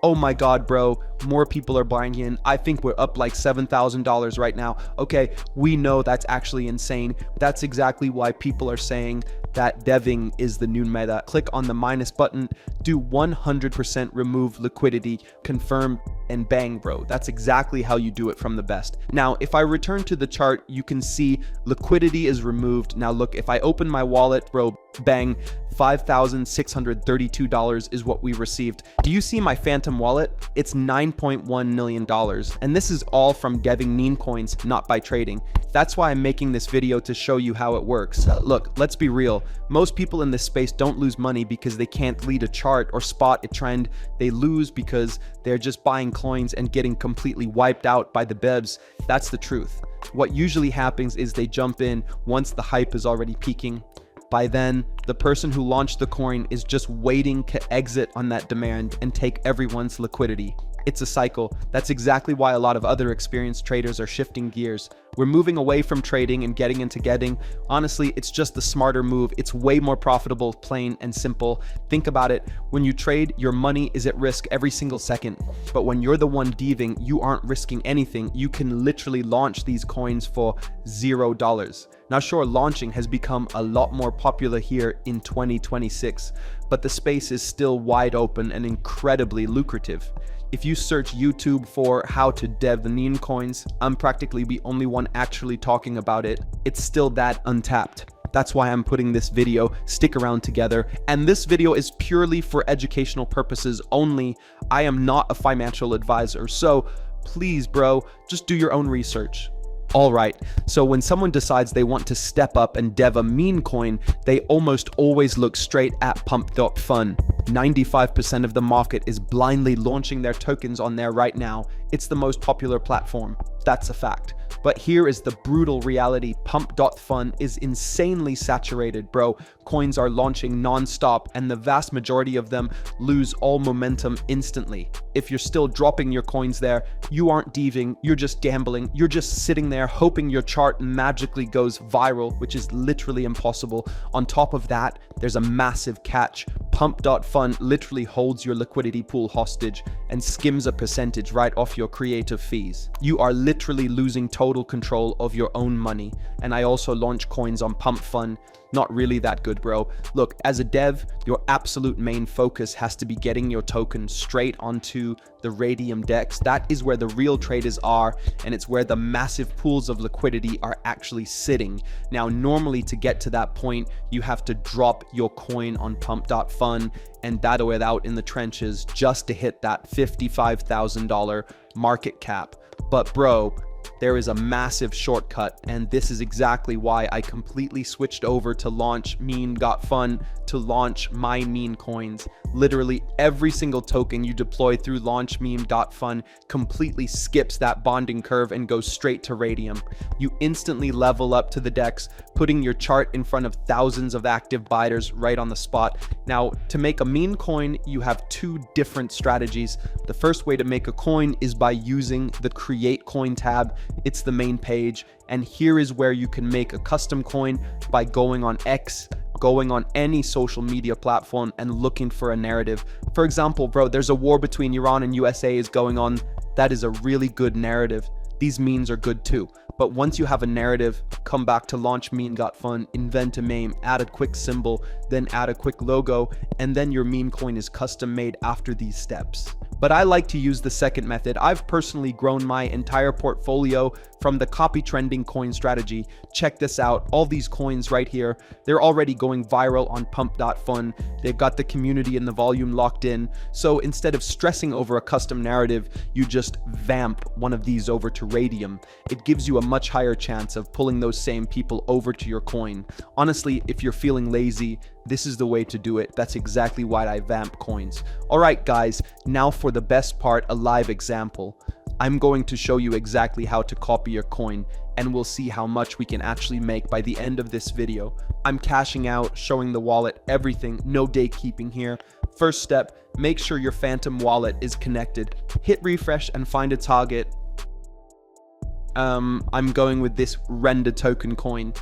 Oh my God, bro, more people are buying in. I think we're up like $7,000 right now. Okay, we know that's actually insane. That's exactly why people are saying that deving is the new meta. Click on the minus button, do 100% remove liquidity, confirm, and bang, bro. That's exactly how you do it from the best. Now, if I return to the chart, you can see liquidity is removed. Now look, if I open my wallet, bro, bang, $5,632 is what we received. Do you see my phantom wallet? It's $9.1 million. And this is all from deving meme coins, not by trading. That's why I'm making this video, to show you how it works. Look, let's be real. Most people in this space don't lose money because they can't lead a chart or spot a trend. They lose because they're just buying coins and getting completely wiped out by the bebs. That's the truth. What usually happens is they jump in once the hype is already peaking. By then, the person who launched the coin is just waiting to exit on that demand and take everyone's liquidity. It's a cycle. That's exactly why a lot of other experienced traders are shifting gears. We're moving away from trading and getting into getting. Honestly, it's just the smarter move. It's way more profitable, plain and simple. Think about it. When you trade, your money is at risk every single second. But when you're the one deving, you aren't risking anything. You can literally launch these coins for $0. Now sure, launching has become a lot more popular here in 2026, but the space is still wide open and incredibly lucrative. If you search YouTube for how to dev the meme coins, I'm practically the only one actually talking about it. It's still that untapped. That's why I'm putting this video. Stick around together. And this video is purely for educational purposes only. I am not a financial advisor, so please, bro, just do your own research. Alright, so when someone decides they want to step up and dev a meme coin, they almost always look straight at pump.fun. 95% of the market is blindly launching their tokens on there right now. It's the most popular platform. That's a fact. But here is the brutal reality. Pump.fun is insanely saturated, bro. Coins are launching non-stop and the vast majority of them lose all momentum instantly. If you're still dropping your coins there, you aren't deving, you're just gambling. You're just sitting there hoping your chart magically goes viral, which is literally impossible. On top of that, there's a massive catch. Pump.fun literally holds your liquidity pool hostage and skims a percentage right off your creative fees. You are literally losing total control of your own money. And I also launch coins on PumpFun. Not really that good, bro. Look, as a dev, your absolute main focus has to be getting your token straight onto the Raydium DEX. That is where the real traders are, and it's where the massive pools of liquidity are actually sitting. Now, normally to get to that point, you have to drop your coin on pump.fun and battle it out in the trenches just to hit that $55,000 market cap. But bro, there is a massive shortcut, and this is exactly why I completely switched over to launch Meme.fun to launch my meme coins. Literally every single token you deploy through launch Meme.fun completely skips that bonding curve and goes straight to Raydium. You instantly level up to the DEX, putting your chart in front of thousands of active buyers right on the spot. Now, to make a meme coin, you have two different strategies. The first way to make a coin is by using the Create Coin tab. It's the main page, and here is where you can make a custom coin by going on X, going on any social media platform and looking for a narrative. For example, bro, there's a war between Iran and USA is going on. That is a really good narrative. These memes are good too. But once you have a narrative, come back to launch meme.fun, invent a meme, add a quick symbol, then add a quick logo, and then your meme coin is custom made after these steps. But I like to use the second method. I've personally grown my entire portfolio from the copy trending coin strategy. Check this out. All these coins right here, they're already going viral on pump.fun. They've got the community and the volume locked in. So instead of stressing over a custom narrative, you just vamp one of these over to Raydium. It gives you a much higher chance of pulling those same people over to your coin. Honestly, if you're feeling lazy, this is the way to do it. That's exactly why I vamp coins. All right, guys, now for the best part, a live example. I'm going to show you exactly how to copy your coin, and we'll see how much we can actually make by the end of this video. I'm cashing out, showing the wallet, everything, no day keeping here. First step, make sure your phantom wallet is connected. Hit refresh and find a target. I'm going with this render token coin.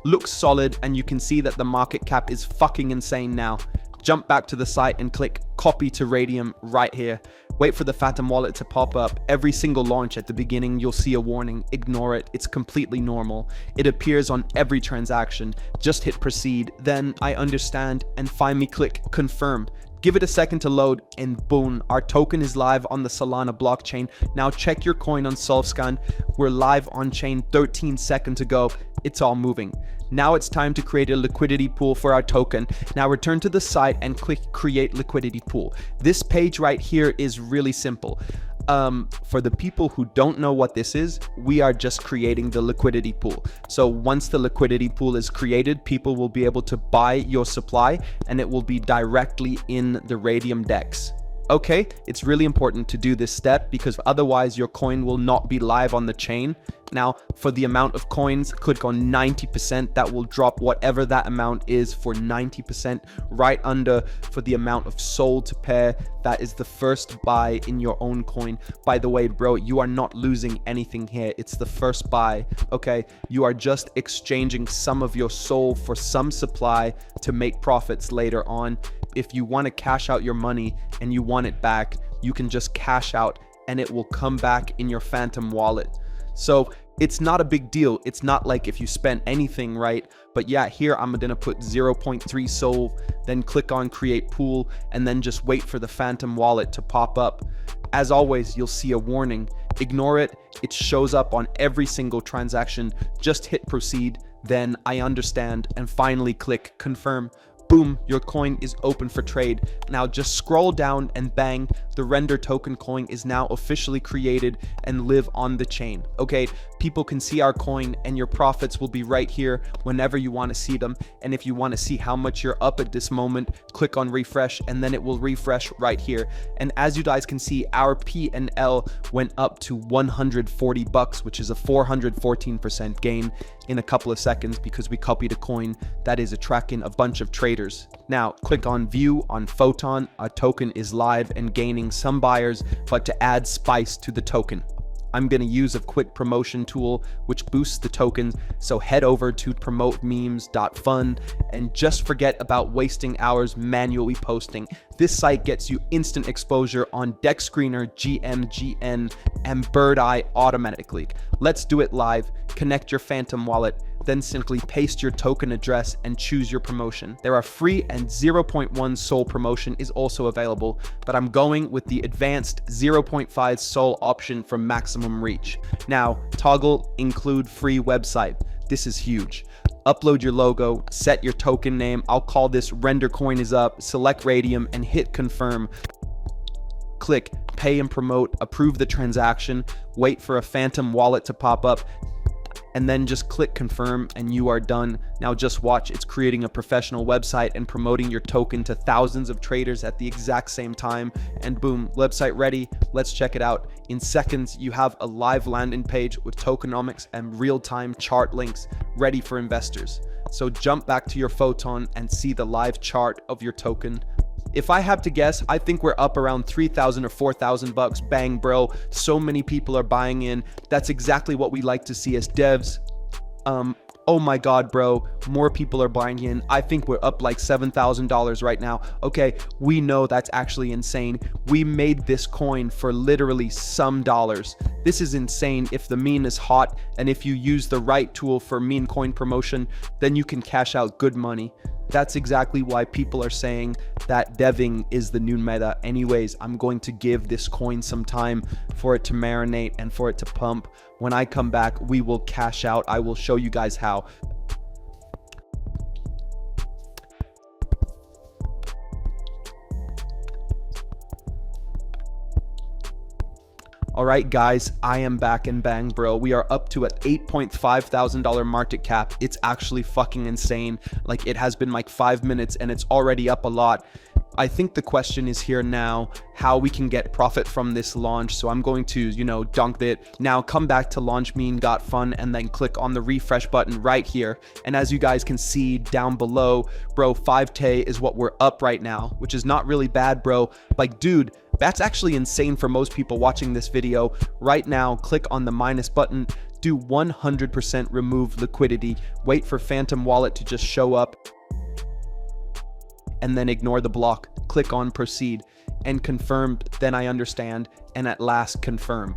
Looks solid, and you can see that the market cap is fucking insane now. jump back to the site and click copy to Raydium right here. Wait for the Phantom wallet to pop up. Every single launch at the beginning, you'll see a warning. Ignore it. It's completely normal. It appears on every transaction. Just hit proceed. Then I understand and finally click confirm. Give it a second to load and boom, our token is live on the Solana blockchain. Now check your coin on SolveScan. We're live on chain 13 seconds ago. It's all moving. Now it's time to create a liquidity pool for our token. Now return to the site and click create liquidity pool. This page right here is really simple. For the people who don't know what this is, we are just creating the liquidity pool. So once the liquidity pool is created, people will be able to buy your supply and it will be directly in the Raydium DEX. Okay, it's really important to do this step because otherwise your coin will not be live on the chain. Now, for the amount of coins, click on 90%. That will drop whatever that amount is for 90%. Right under for the amount of SOL to pair. That is the first buy in your own coin. By the way, bro, you are not losing anything here. It's the first buy, okay? You are just exchanging some of your SOL for some supply to make profits later on. If you want to cash out your money and you want it back, you can just cash out and it will come back in your Phantom wallet. So it's not a big deal. It's not like if you spent anything, right? But yeah, here I'm gonna put 0.3 SOL, then click on create pool, and then just wait for the Phantom wallet to pop up. As always, you'll see a warning. Ignore it. It shows up on every single transaction. Just hit proceed, then I understand, and finally click confirm. Boom, your coin is open for trade. Now just scroll down and bang, the render token coin is now officially created and live on the chain. Okay, people can see our coin and your profits will be right here whenever you want to see them. And if you want to see how much you're up at this moment, click on refresh and then it will refresh right here. And as you guys can see, our P&L went up to 140 bucks, which is a 414% gain in a couple of seconds because we copied a coin that is attracting a bunch of traders. Now click on view on Photon. Our token is live and gaining some buyers, but to add spice to the token, I'm going to use a quick promotion tool which boosts the tokens. So head over to promotememes.fun and just forget about wasting hours manually posting. This site gets you instant exposure on Dex Screener, GMGN, and Bird Eye automatically. Let's do it live. Connect your Phantom wallet, then simply paste your token address and choose your promotion. There are free and 0.1 SOL promotion is also available, but I'm going with the advanced 0.5 SOL option for maximum reach. Now, toggle include free website. This is huge. Upload your logo, set your token name. I'll call this render coin is up, select Raydium and hit confirm. Click pay and promote, approve the transaction, wait for a Phantom wallet to pop up, and then just click confirm and you are done. Now just watch, it's creating a professional website and promoting your token to thousands of traders at the exact same time, and boom, website ready. Let's check it out. In seconds, you have a live landing page with tokenomics and real-time chart links ready for investors. So jump back to your Photon and see the live chart of your token. If I have to guess, I think we're up around 3,000 or 4,000 bucks. Bang, bro. So many people are buying in. That's exactly what we like to see as devs. Oh my God, bro. More people are buying in. I think we're up like $7,000 right now. Okay, we know that's actually insane. We made this coin for literally some dollars. This is insane. If the meme is hot and if you use the right tool for meme coin promotion, then you can cash out good money. That's exactly why people are saying that deving is the new meta. Anyways, I'm going to give this coin some time for it to marinate and for it to pump. When I come back, we will cash out. I will show you guys how. All right, guys, I am back and bang, bro. We are up to an $8.5 thousand market cap. It's actually fucking insane. Like, it has been like 5 minutes and it's already up a lot. I think the question is here now, how we can get profit from this launch. So I'm going to, dunk it. Now come back to launch meme got fun and then click on the refresh button right here. And as you guys can see down below, bro, 5K is what we're up right now, which is not really bad, bro. Like, dude, that's actually insane for most people watching this video. Right now, click on the minus button, do 100% remove liquidity, wait for Phantom wallet to just show up, and then ignore the block, click on proceed, and confirm, then I understand, and at last confirm.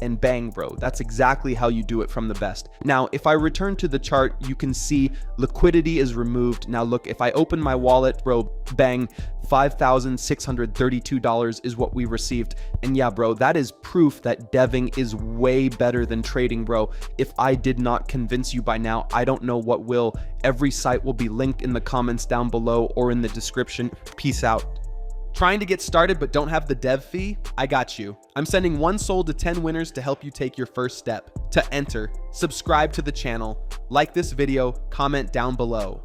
And bang, bro, that's exactly how you do it from the best. Now, if I return to the chart, you can see liquidity is removed. Now look, if I open my wallet, bro, bang, $5,632 is what we received. And yeah, bro, that is proof that deving is way better than trading, bro. If I did not convince you by now, I don't know what will. Every site will be linked in the comments down below or in the description. Peace out. Trying to get started but don't have the dev fee? I got you. I'm sending 1 SOL to 10 winners to help you take your first step. To enter, subscribe to the channel, like this video, comment down below.